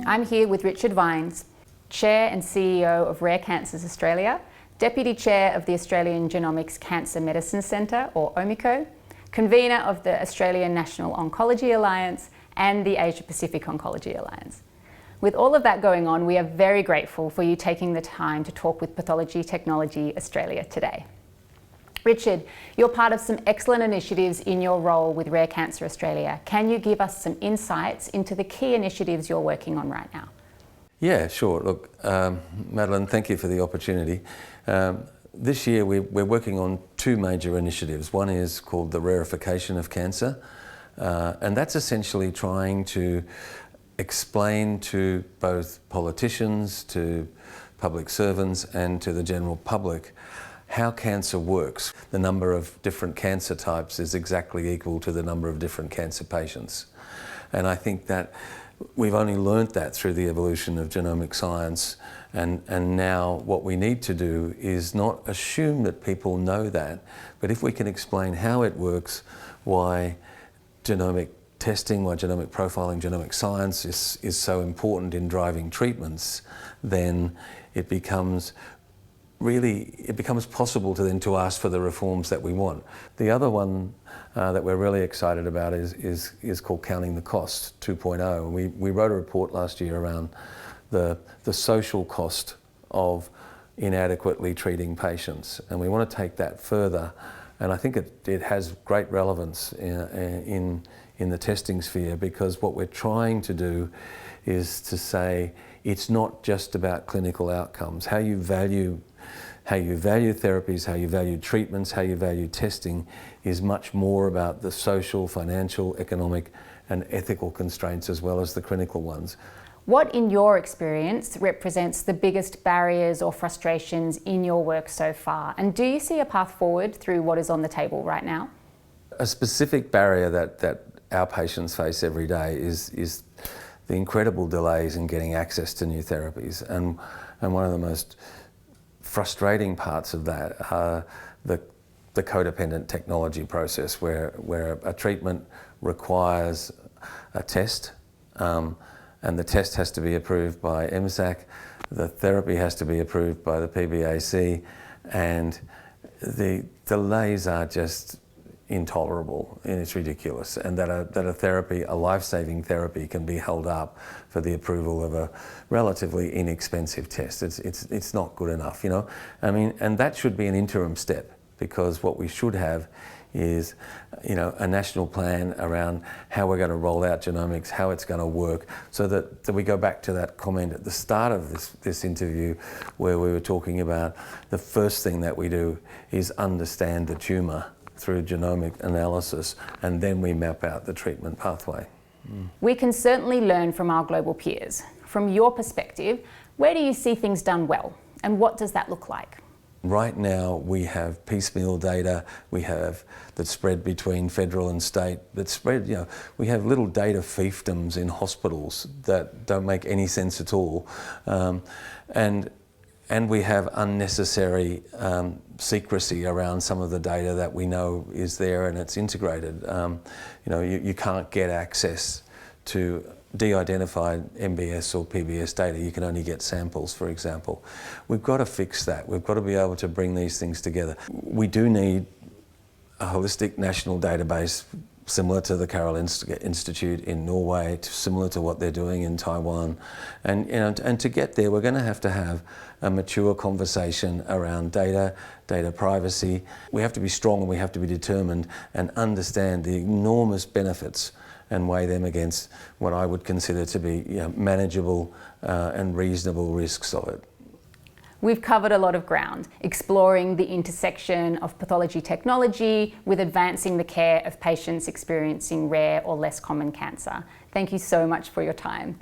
I'm here with Richard Vines, Chair and CEO of Rare Cancers Australia, Deputy Chair of the Australian Genomics Cancer Medicine Centre, or OMICO, convener of the Australian National Oncology Alliance and the Asia Pacific Oncology Alliance. With all of that going on, we are very grateful for you taking the time to talk with Pathology Technology Australia today. Richard, you're part of some excellent initiatives in your role with Rare Cancer Australia. Can you give us some insights into the key initiatives you're working on right now? Yeah, sure. Look, Madeline, thank you for the opportunity. This year we're working on two major initiatives. One is called the rarefication of cancer, and that's essentially trying to explain to both politicians, to public servants and to the general public how cancer works. The number of different cancer types is exactly equal to the number of different cancer patients. And I think that we've only learnt that through the evolution of genomic science, and now what we need to do is not assume that people know that, but if we can explain how it works, why genomic testing, why genomic profiling, genomic science is so important in driving treatments, then it becomes possible to ask for the reforms that we want. The other one that we're really excited about is called Counting the Cost 2.0. We wrote a report last year around the social cost of inadequately treating patients, and we want to take that further, and I think it has great relevance in the testing sphere, because what we're trying to do is to say it's not just about clinical outcomes. How you value therapies, how you value treatments, how you value testing is much more about the social, financial, economic and ethical constraints as well as the clinical ones. What, in your experience, represents the biggest barriers or frustrations in your work so far? And do you see a path forward through what is on the table right now? A specific barrier that our patients face every day is the incredible delays in getting access to new therapies. And one of the most frustrating parts of that are the codependent technology process, where a treatment requires a test, and the test has to be approved by MSAC, the therapy has to be approved by the PBAC, and the delays are just intolerable, and it's ridiculous, and that a therapy, a life-saving therapy, can be held up for the approval of a relatively inexpensive test. It's not good enough, you know. I mean, and that should be an interim step, because what we should have is, you know, a national plan around how we're going to roll out genomics, how it's going to work, so that we go back to that comment at the start of this interview where we were talking about the first thing that we do is understand the tumour through genomic analysis, and then we map out the treatment pathway. We can certainly learn from our global peers. From your perspective, where do you see things done well, and what does that look like? Right now we have piecemeal data, that spread between federal and state, that spread, you know, we have little data fiefdoms in hospitals that don't make any sense at all. And we have unnecessary secrecy around some of the data that we know is there and it's integrated. You know, you can't get access to de-identified MBS or PBS data. You can only get samples, for example. We've got to fix that. We've got to be able to bring these things together. We do need a holistic national database similar to the Karolinska Institute in Norway, similar to what they're doing in Taiwan. And, you know, and to get there, we're going to have a mature conversation around data privacy. We have to be strong and we have to be determined and understand the enormous benefits and weigh them against what I would consider to be, you know, manageable and reasonable risks of it. We've covered a lot of ground, exploring the intersection of pathology technology with advancing the care of patients experiencing rare or less common cancer. Thank you so much for your time.